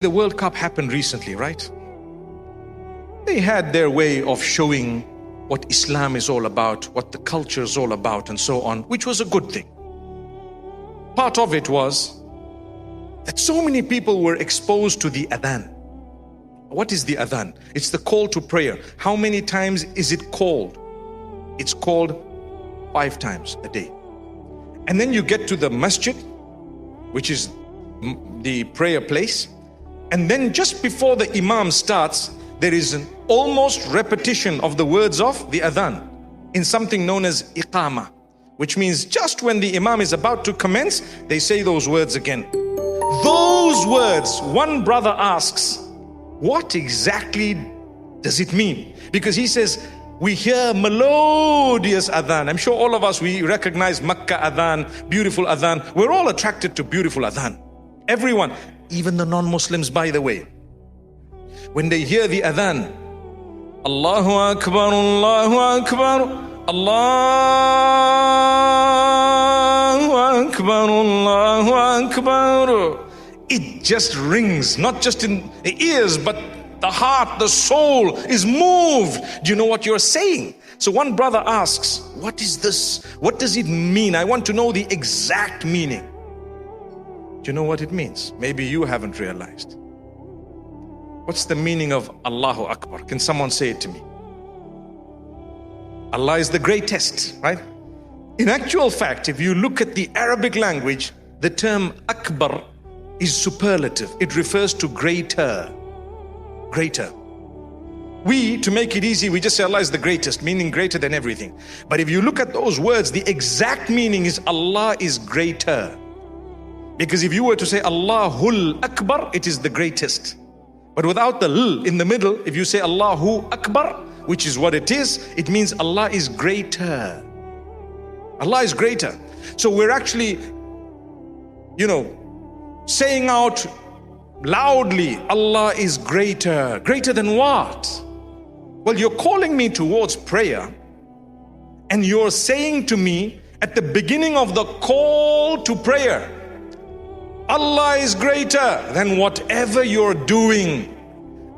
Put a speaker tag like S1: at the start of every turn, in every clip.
S1: The World Cup happened recently, right? They had their way of showing what Islam is all about, what the culture is all about, and so on, which was a good thing. Part of it was that so many people were exposed to the Azaan. What is the Azaan? It's the call to prayer. How many times is it called? It's called 5 times a day. And then you get to the masjid, which is the prayer place. And then just before the imam starts, there is an almost repetition of the words of the Azaan in something known as iqama, which means just when the imam is about to commence, they say those words again. Those words, one brother asks, what exactly does it mean? Because he says, we hear melodious Azaan. I'm sure all of us, we recognize Makkah Azaan, beautiful Azaan. We're all attracted to beautiful Azaan. Everyone, even the non-Muslims, by the way. When they hear the Azaan, Allahu Akbar, Allahu Akbar, Allahu Akbar, Allahu Akbar. It just rings, not just in the ears, but the heart, the soul is moved. Do you know what you're saying? So one brother asks, what is this? What does it mean? I want to know the exact meaning. Do you know what it means? Maybe you haven't realized. What's the meaning of Allahu Akbar? Can someone say it to me? Allah is the greatest, right? In actual fact, if you look at the Arabic language, the term Akbar is superlative. It refers to greater. Greater. We, to make it easy, we just say Allah is the greatest, meaning greater than everything. But if you look at those words, the exact meaning is Allah is greater. Because if you were to say Allahul Akbar, it is the greatest. But without the L in the middle, if you say Allahu Akbar, which is what it is, it means Allah is greater. Allah is greater. So we're actually, saying out loudly, Allah is greater. Greater than what? Well, you're calling me towards prayer, and you're saying to me at the beginning of the call to prayer, Allah is greater than whatever you're doing.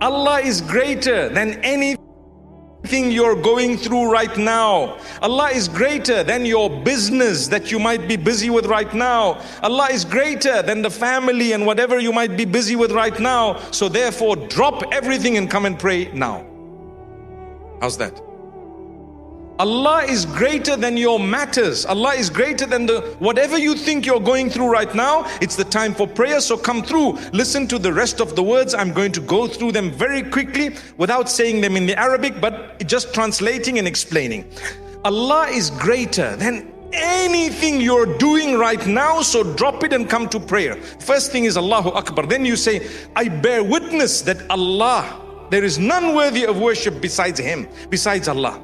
S1: Allah is greater than anything you're going through right now. Allah is greater than your business that you might be busy with right now. Allah is greater than the family and whatever you might be busy with right now. So therefore, drop everything and come and pray now. How's that? Allah is greater than your matters. Allah is greater than whatever you think you're going through right now. It's the time for prayer, so come through. Listen to the rest of the words. I'm going to go through them very quickly without saying them in the Arabic, but just translating and explaining. Allah is greater than anything you're doing right now, so drop it and come to prayer. First thing is Allahu Akbar. Then you say, I bear witness that Allah, there is none worthy of worship besides Him, besides Allah.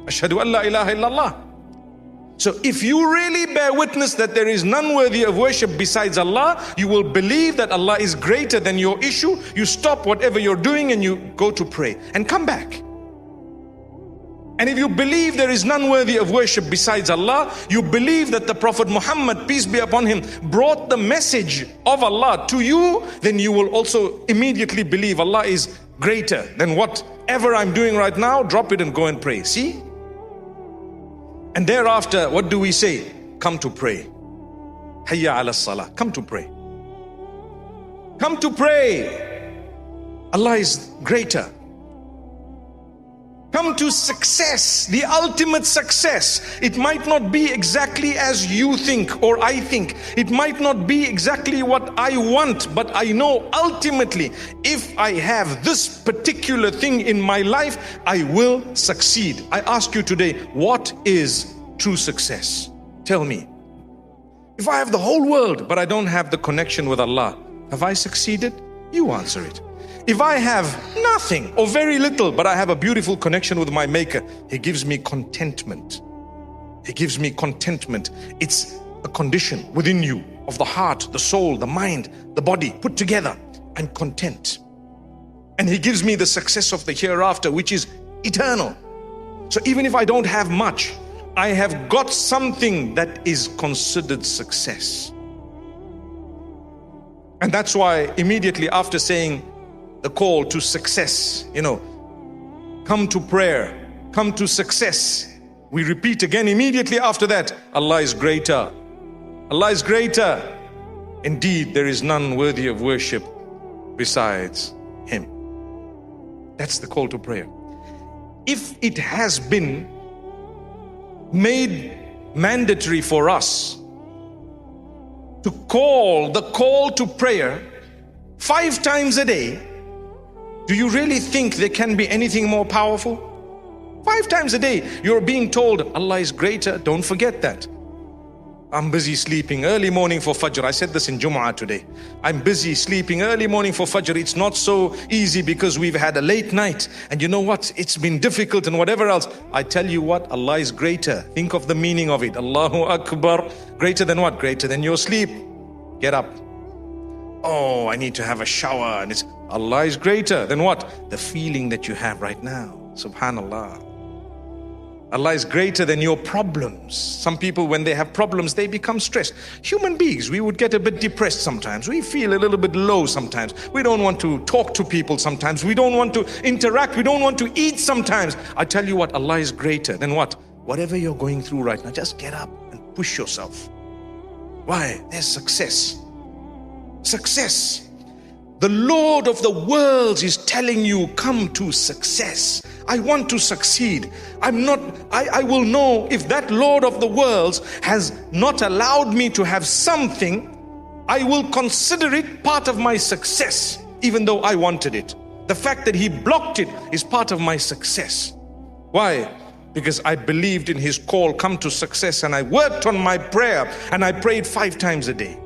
S1: Ashhadu an la ilaha illallah. So if you really bear witness that there is none worthy of worship besides Allah, you will believe that Allah is greater than your issue. You stop whatever you're doing and you go to pray and come back. And if you believe there is none worthy of worship besides Allah, you believe that the Prophet Muhammad, peace be upon him, brought the message of Allah to you, then you will also immediately believe Allah is greater than whatever I'm doing right now. Drop it and go and pray. See? And thereafter, what do we say? Come to pray. Hayya ala salah. Come to pray. Come to pray. Allah is greater. Come to success, the ultimate success. It might not be exactly as you think or I think. It might not be exactly what I want, but I know ultimately if I have this particular thing in my life, I will succeed. I ask you today, what is true success? Tell me. If I have the whole world, but I don't have the connection with Allah, have I succeeded? You answer it. If I have nothing or very little, but I have a beautiful connection with my Maker, He gives me contentment. He gives me contentment. It's a condition within you of the heart, the soul, the mind, the body put together. I'm content. And He gives me the success of the hereafter, which is eternal. So even if I don't have much, I have got something that is considered success. And that's why immediately after saying the call to success, come to prayer, come to success, we repeat again immediately after that, Allah is greater. Allah is greater. Indeed, there is none worthy of worship besides Him. That's the call to prayer. If it has been made mandatory for us to call the call to prayer 5 times a day, do you really think there can be anything more powerful? 5 times a day, you're being told Allah is greater. Don't forget that. I'm busy sleeping early morning for Fajr. I said this in Jum'ah today. I'm busy sleeping early morning for Fajr. It's not so easy because we've had a late night. And you know what? It's been difficult and whatever else. I tell you what, Allah is greater. Think of the meaning of it. Allahu Akbar. Greater than what? Greater than your sleep. Get up. Oh, I need to have a shower. And it's Allah is greater than what? The feeling that you have right now. Subhanallah. Allah is greater than your problems. Some people, when they have problems, they become stressed. Human beings, we would get a bit depressed sometimes. We feel a little bit low sometimes. We don't want to talk to people sometimes. We don't want to interact. We don't want to eat sometimes. I tell you what, Allah is greater than what? Whatever you're going through right now, just get up and push yourself. Why? There's success. Success. The Lord of the worlds is telling you, come to success. I want to succeed. I will know if that Lord of the worlds has not allowed me to have something, I will consider it part of my success, even though I wanted it. The fact that He blocked it is part of my success. Why? Because I believed in His call, come to success, and I worked on my prayer, and I prayed 5 times a day.